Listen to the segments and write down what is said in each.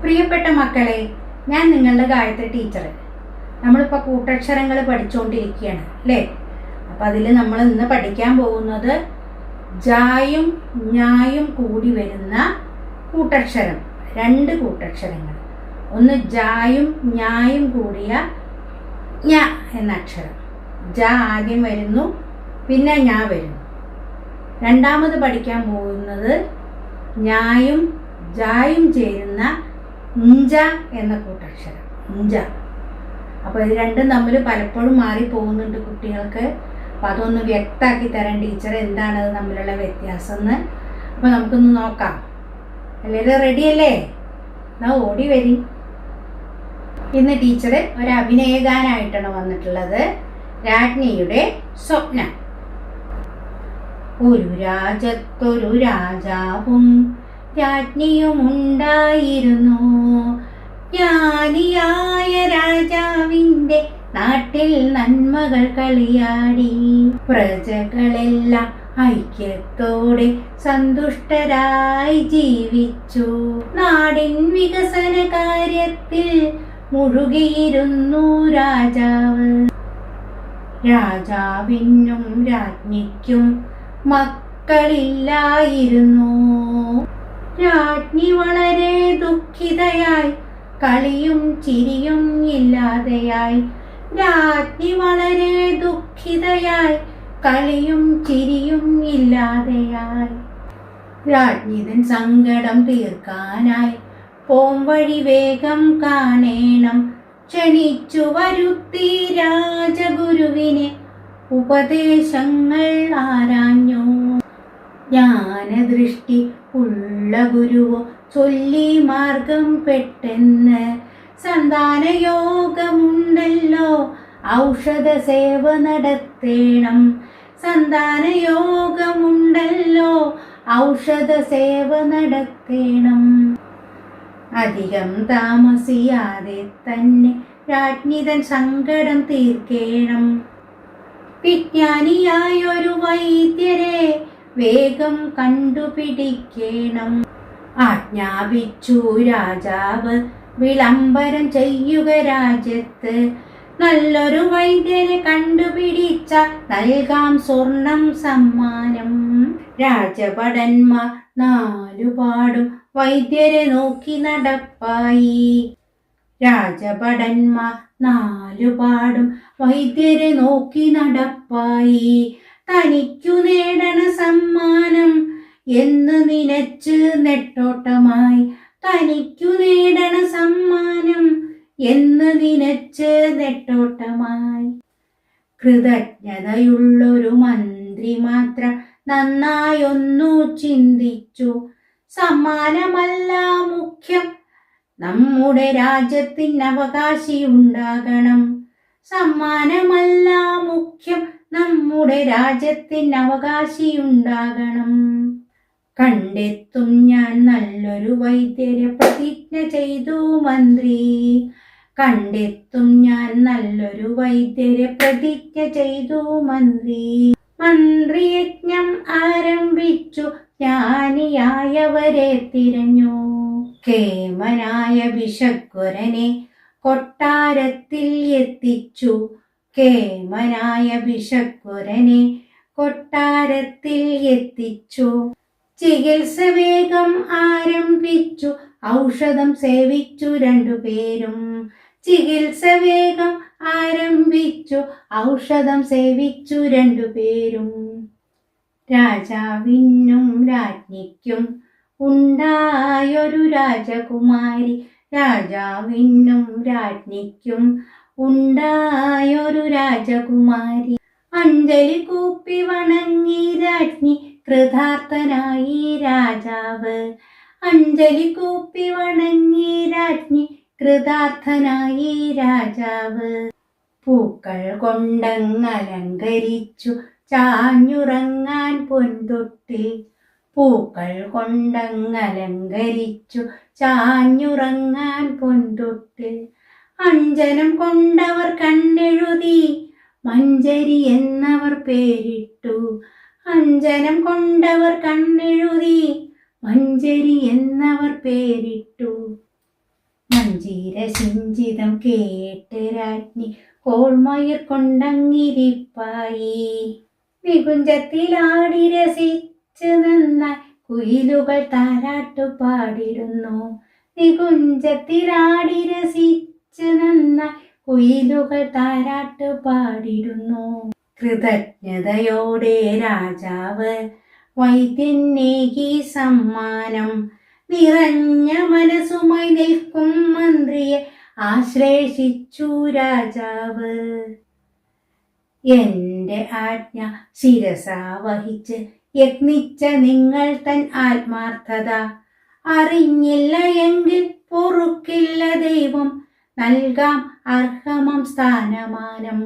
പ്രിയപ്പെട്ട മക്കളെ, ഞാൻ നിങ്ങളുടെ ഗായത്രി ടീച്ചർ. നമ്മളിപ്പോൾ കൂട്ടക്ഷരങ്ങൾ പഠിച്ചുകൊണ്ടിരിക്കുകയാണ് അല്ലേ? അപ്പം അതിൽ നമ്മൾ ഇന്ന് പഠിക്കാൻ പോകുന്നത് ജായും ഞായും കൂടി വരുന്ന കൂട്ടക്ഷരം. 2 കൂട്ടക്ഷരങ്ങൾ. ഒന്ന് ജായും ഞായും കൂടിയ ഞ എന്ന അക്ഷരം. ജ ആദ്യം വരുന്നു, പിന്നെ ഞാ വരുന്നു. രണ്ടാമത് പഠിക്കാൻ പോകുന്നത് ഞായും ജായും ചേരുന്ന ഞ്ച എന്ന കൂട്ടക്ഷരം. ഞ്ച. അപ്പോൾ ഇത് രണ്ടും തമ്മിൽ പലപ്പോഴും മാറിപ്പോകുന്നുണ്ട് കുട്ടികൾക്ക്. അപ്പോൾ അതൊന്ന് വ്യക്തമാക്കി തരാൻ ടീച്ചർ എന്താണ് അത് തമ്മിലുള്ള വ്യത്യാസം എന്ന്. അപ്പോൾ നമുക്കൊന്ന് നോക്കാം. എല്ലാവരും റെഡിയല്ലേ? എന്നാ ഓടി വരി. ഇന്ന് ടീച്ചർ ഒരു അഭിനയഗാനായിട്ടാണ് വന്നിട്ടുള്ളത്. രാജ്ഞിയുടെ സ്വപ്നം. ഒരു രാജ്യത്തൊരു രാജാവും രാജ്ഞിയുമുണ്ടായിരുന്നു. ജ്ഞാനിയായ രാജാവിൻ്റെ നാട്ടിൽ നന്മകൾ കളിയാടി. പ്രജകളെല്ലാം ഐക്യത്തോടെ സന്തുഷ്ടരായി ജീവിച്ചു. നാടിൻ വികസന കാര്യത്തിൽ മുഴുകിയിരുന്നു രാജാവ്. രാജാവിനും രാജ്ഞിക്കും മക്കളില്ലായിരുന്നു. രാജ്ഞി വളരെ ദുഃഖിതയായി, കളിയും ചിരിയും ഇല്ലാതെയായി. രാജ്ഞി വളരെ ദുഃഖിതയായി, കളിയും ചിരിയും ഇല്ലാതെയായി. രാജ്ഞിതൻ സങ്കടം തീർക്കാനായി പോംവഴി വേഗം കാണേണം. ക്ഷണിച്ചു വരുത്തി രാജഗുരുവിനെ ഉപദേശങ്ങൾ ആരാഞ്ഞു. ജ്ഞാനദൃഷ്ടി ഉള്ള ഗുരുവോ ചൊല്ലി മാർഗം പെട്ടെന്ന്. സന്താനയോഗമുണ്ടല്ലോ, ഔഷധ സേവ നടത്തേണം. സന്താനയോഗമുണ്ടല്ലോ, ഔഷധ സേവ നടത്തേണം. അധികം താമസിയാതെ തന്നെ രാജ്ഞിതൻ സങ്കടം തീർക്കേണം. വിജ്ഞാനിയായൊരു വൈദ്യരെ വേഗം കണ്ടുപിടിക്കണം. ആജ്ഞാപിച്ചു രാജാവ്, വിളംബരം ചെയ്യുക രാജ്യത്ത്. നല്ലൊരു വൈദ്യരെ കണ്ടുപിടിച്ച നൽകാം സ്വർണം സമ്മാനം. രാജഭടന്മാർ 4 പാടും വൈദ്യരെ നോക്കി നടപ്പായി. രാജഭടന്മാർ 4 പാടും വൈദ്യരെ നോക്കി നടപ്പായി. തനിക്കു നേടണ സമ്മാനം എന്ന് നിനച്ച് നെട്ടോട്ടമായി. തനിക്കു നേടണ സമ്മാനം എന്ന് നിനച്ച് നെട്ടോട്ടമായി. കൃതജ്ഞതയുള്ളൊരു മന്ത്രി മാത്രം നന്നായൊന്നു ചിന്തിച്ചു. സമ്മാനമല്ല മുഖ്യം, നമ്മുടെ രാജ്യത്തിന് അവകാശിയുണ്ടാകണം. സമ്മാനമല്ല മുഖ്യം, നമ്മുടെ രാജ്യത്തിന് അവകാശിയുണ്ടാകണം. കണ്ടെത്തും ഞാൻ നല്ലൊരു വൈദ്യരെ പ്രതിജ്ഞ ചെയ്തു മന്ത്രി. കണ്ടെത്തും ഞാൻ നല്ലൊരു വൈദ്യരെ പ്രതിജ്ഞ ചെയ്തു മന്ത്രി. മന്ത്രി യജ്ഞം ആരംഭിച്ചു, ജ്ഞാനിയായവരെ തിരഞ്ഞു. കേമനായ ഭിഷഗ്വരനെ കൊട്ടാരത്തിൽ എത്തിച്ചു. കേമനായ ഭിഷഗ്വരനെ കൊട്ടാരത്തിൽ എത്തിച്ചു. ചികിത്സ വേഗം ആരംഭിച്ചു, ഔഷധം സേവിച്ചു 2 പേരും. ചികിത്സ വേഗം ആരംഭിച്ചു, ഔഷധം സേവിച്ചു 2 പേരും. രാജാവിനും രാജ്ഞിക്കും ഉണ്ടായൊരു രാജകുമാരി. രാജാവിനും രാജ്ഞിക്കും ഉണ്ടായൊരു രാജകുമാരി. അഞ്ജലി കൂപ്പി വണങ്ങി രാജ്ഞി, കൃതാർത്ഥനായി രാജാവ്. അഞ്ജലി കൂപ്പി വണങ്ങി രാജ്ഞി, കൃതാർത്ഥനായി രാജാവ്. പൂക്കൾ കൊണ്ടങ്ങലങ്കരിച്ചു ചാഞ്ഞുറങ്ങാൻ പൊൻതൊട്ടിൽ. പൂക്കൾ കൊണ്ടങ്ങലങ്കരിച്ചു ചാഞ്ഞുറങ്ങാൻ പൊൻതൊട്ടിൽ. അഞ്ജനം കൊണ്ടവർ കണ്ണെഴുതി, മഞ്ജരി എന്നവർ പേരിട്ടു. അഞ്ജനം കൊണ്ടവർ കണ്ണെഴുതി, മഞ്ജരി എന്നവർ പേരിട്ടു. മഞ്ജീര സിഞ്ചിതം കേട്ട് രാജ്ഞി കോൾമയിർ കൊണ്ടങ്ങിരിപ്പായി. നികുഞ്ചത്തിലാടി രസിച്ച് നന്നായി കുയിലുകൾ താരാട്ടു പാടിടുന്നു. നികുഞ്ചത്തിലാടി രസിച്ച് നന്നായി കുയിലുകൾ താരാട്ടു പാടിടുന്നു. കൃതജ്ഞതയോടെ രാജാവ് വൈദ്യനേകി സമ്മാനം. നിറഞ്ഞ മനസ്സുമായി നിൽക്കും മന്ത്രിയെ ആശ്ലേഷിച്ചു രാജാവ്. എന്റെ ആജ്ഞ ശിരസാ വഹിച്ച് യത്നിച്ച നിങ്ങൾ തൻ ആത്മാർത്ഥത അറിഞ്ഞില്ല എങ്കിൽ പൊറുക്കില്ല ദൈവം നൽകാം അർഹമം സ്ഥാനമാനം.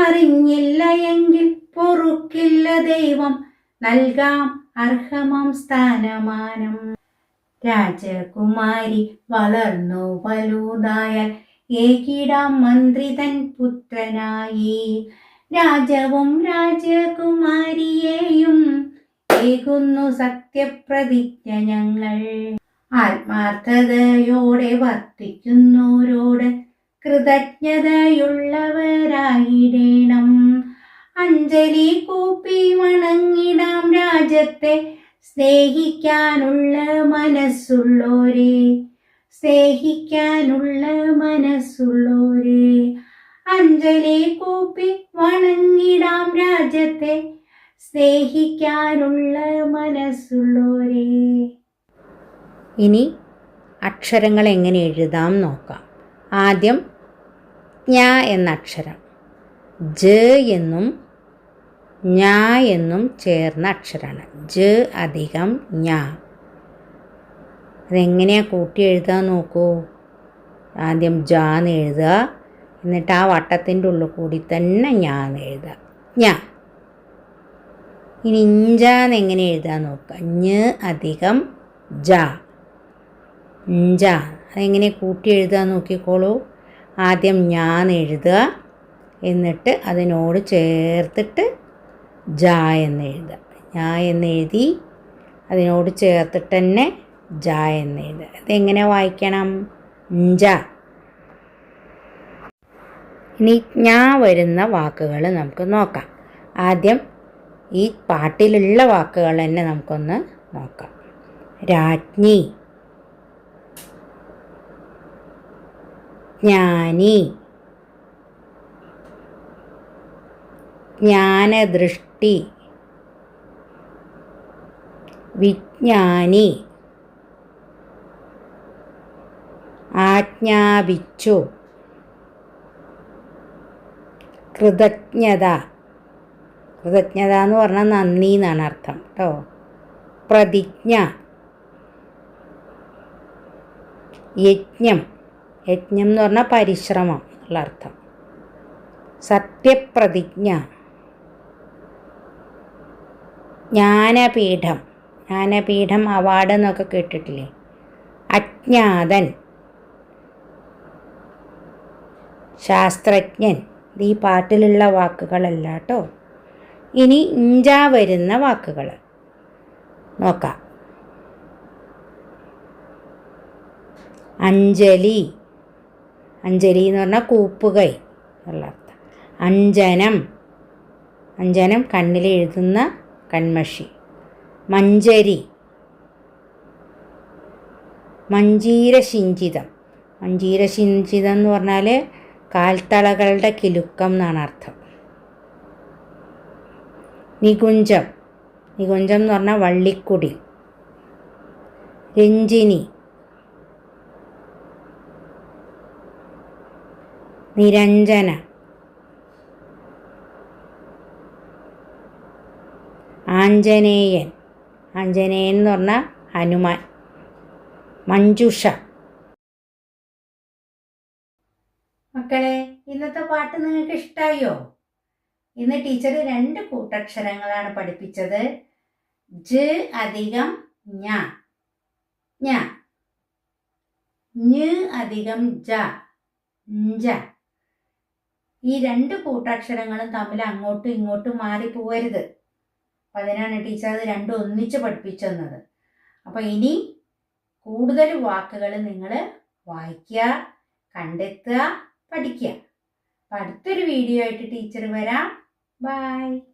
അറിഞ്ഞില്ല എങ്കിൽ പൊറുക്കില്ല ദൈവം നൽകാം അർഹമം സ്ഥാനമാനം. രാജകുമാരി വളർന്നു വലുതായാൽ ഏകിടാം മന്ത്രി തൻ പുത്രനായി. രാജവും രാജകുമാരിയെയും ഏകുന്നു സത്യപ്രതിജ്ഞ ഞങ്ങൾ. ആത്മാർത്ഥതയോടെ വർത്തിക്കുന്നവരോട് കൃതജ്ഞതയുള്ളവരായിടേണം. അഞ്ജലി കൂപ്പി വണങ്ങിടാം രാജ്യത്തെ സ്നേഹിക്കാനുള്ള മനസ്സുള്ളോരെ. സ്നേഹിക്കാനുള്ള മനസ്സുള്ളോരെ. അഞ്ജലി കൂപ്പി വണങ്ങിടാം രാജ്യത്തെ സ്നേഹിക്കാനുള്ള മനസ്സുള്ളോരെ. ഇനി അക്ഷരങ്ങൾ എങ്ങനെ എഴുതാം നോക്കാം. ആദ്യം ജ്ഞ എന്ന അക്ഷരം ജ എന്നും ഞ എന്നും ചേർന്ന അക്ഷരമാണ്. ജ അധികം ഞ. അതെങ്ങനെയാണ് കൂട്ടി എഴുതാൻ നോക്കൂ. ആദ്യം ജ എന്ന് എഴുതുക, എന്നിട്ട് ആ വട്ടത്തിൻ്റെ ഉള്ളിൽ കൂടി തന്നെ ഞാന്ന് എഴുതുക. ഞ. ഇനി ഇഞ്ചാന്ന് എങ്ങനെ എഴുതാൻ നോക്കുക. ഞ അധികം ജ. ഇഞ്ച. അതെങ്ങനെ കൂട്ടി എഴുതാൻ നോക്കിക്കോളൂ. ആദ്യം ഞാന്ന് എഴുതുക, എന്നിട്ട് അതിനോട് ചേർത്തിട്ട് ജ എന്ന് എഴുതുക. ഞ എന്ന് എഴുതി അതിനോട് ചേർത്തിട്ട് തന്നെ ജ എന്ന് എഴുതുക. ഇതെങ്ങനെ വായിക്കണം. ഇഞ്ച. ഇനി ഞാ വരുന്ന വാക്കുകൾ നമുക്ക് നോക്കാം. ആദ്യം ഈ പാട്ടിലുള്ള വാക്കുകൾ തന്നെ നമുക്കൊന്ന് നോക്കാം. രാജ്ഞി, ജ്ഞാനി, ജ്ഞാനദൃഷ്ടി, വിജ്ഞാനി, ആജ്ഞാപിച്ചു, കൃതജ്ഞത. കൃതജ്ഞത എന്ന് പറഞ്ഞാൽ നന്ദി എന്നാണ് അർത്ഥം കേട്ടോ. പ്രതിജ്ഞ, യജ്ഞം. യജ്ഞം എന്ന് പറഞ്ഞാൽ പരിശ്രമം എന്നുള്ള അർത്ഥം. സത്യപ്രതിജ്ഞ, ജ്ഞാനപീഠം. ജ്ഞാനപീഠം അവാർഡ് എന്നൊക്കെ കേട്ടിട്ടില്ലേ. അജ്ഞാതൻ, ശാസ്ത്രജ്ഞൻ. ഈ പാട്ടിലുള്ള വാക്കുകളല്ല കേട്ടോ. ഇനി ഇഞ്ച വരുന്ന വാക്കുകൾ നോക്കാം. അഞ്ജലി. അഞ്ജലി എന്ന് പറഞ്ഞാൽ കൂപ്പുകൈ എന്നുള്ള അർത്ഥം. അഞ്ജനം. അഞ്ജനം കണ്ണിൽ എഴുതുന്ന കൺമഷി. മഞ്ജരി. മഞ്ജീരശിഞ്ചിതം. മഞ്ജീരശിഞ്ചിതം എന്ന് പറഞ്ഞാൽ കാൽത്തളകളുടെ കിലുക്കം എന്നാണ് അർത്ഥം. നികുഞ്ചം. നികുഞ്ചം എന്ന് പറഞ്ഞാൽ വള്ളിക്കുടി. രഞ്ജിനി, നിരഞ്ജന, ആഞ്ജനേയൻ. ആഞ്ജനേയൻ എന്ന് പറഞ്ഞാൽ ഹനുമാൻ. മഞ്ജുഷ. മക്കളെ, ഇന്നത്തെ പാട്ട് നിങ്ങൾക്ക് ഇഷ്ടമായോ? ഇന്ന് ടീച്ചർ 2 കൂട്ടക്ഷരങ്ങളാണ് പഠിപ്പിച്ചത്. ജ അധികം ഞ. ഞ. ഞ അധികം ജ. ഞ്ച. ഈ 2 കൂട്ടക്ഷരങ്ങളും തമ്മിൽ അങ്ങോട്ടും ഇങ്ങോട്ടും മാറിപ്പോവരുത്. അപ്പം അതിനാണ് ടീച്ചർ അത് 2 ഒന്നിച്ച് പഠിപ്പിച്ചു തന്നത്. അപ്പം ഇനി കൂടുതൽ വാക്കുകൾ നിങ്ങൾ വായിക്കുക, കണ്ടെത്തുക, പഠിക്കുക. അപ്പം അടുത്തൊരു വീഡിയോ ആയിട്ട് ടീച്ചർ വരാം. ബൈ.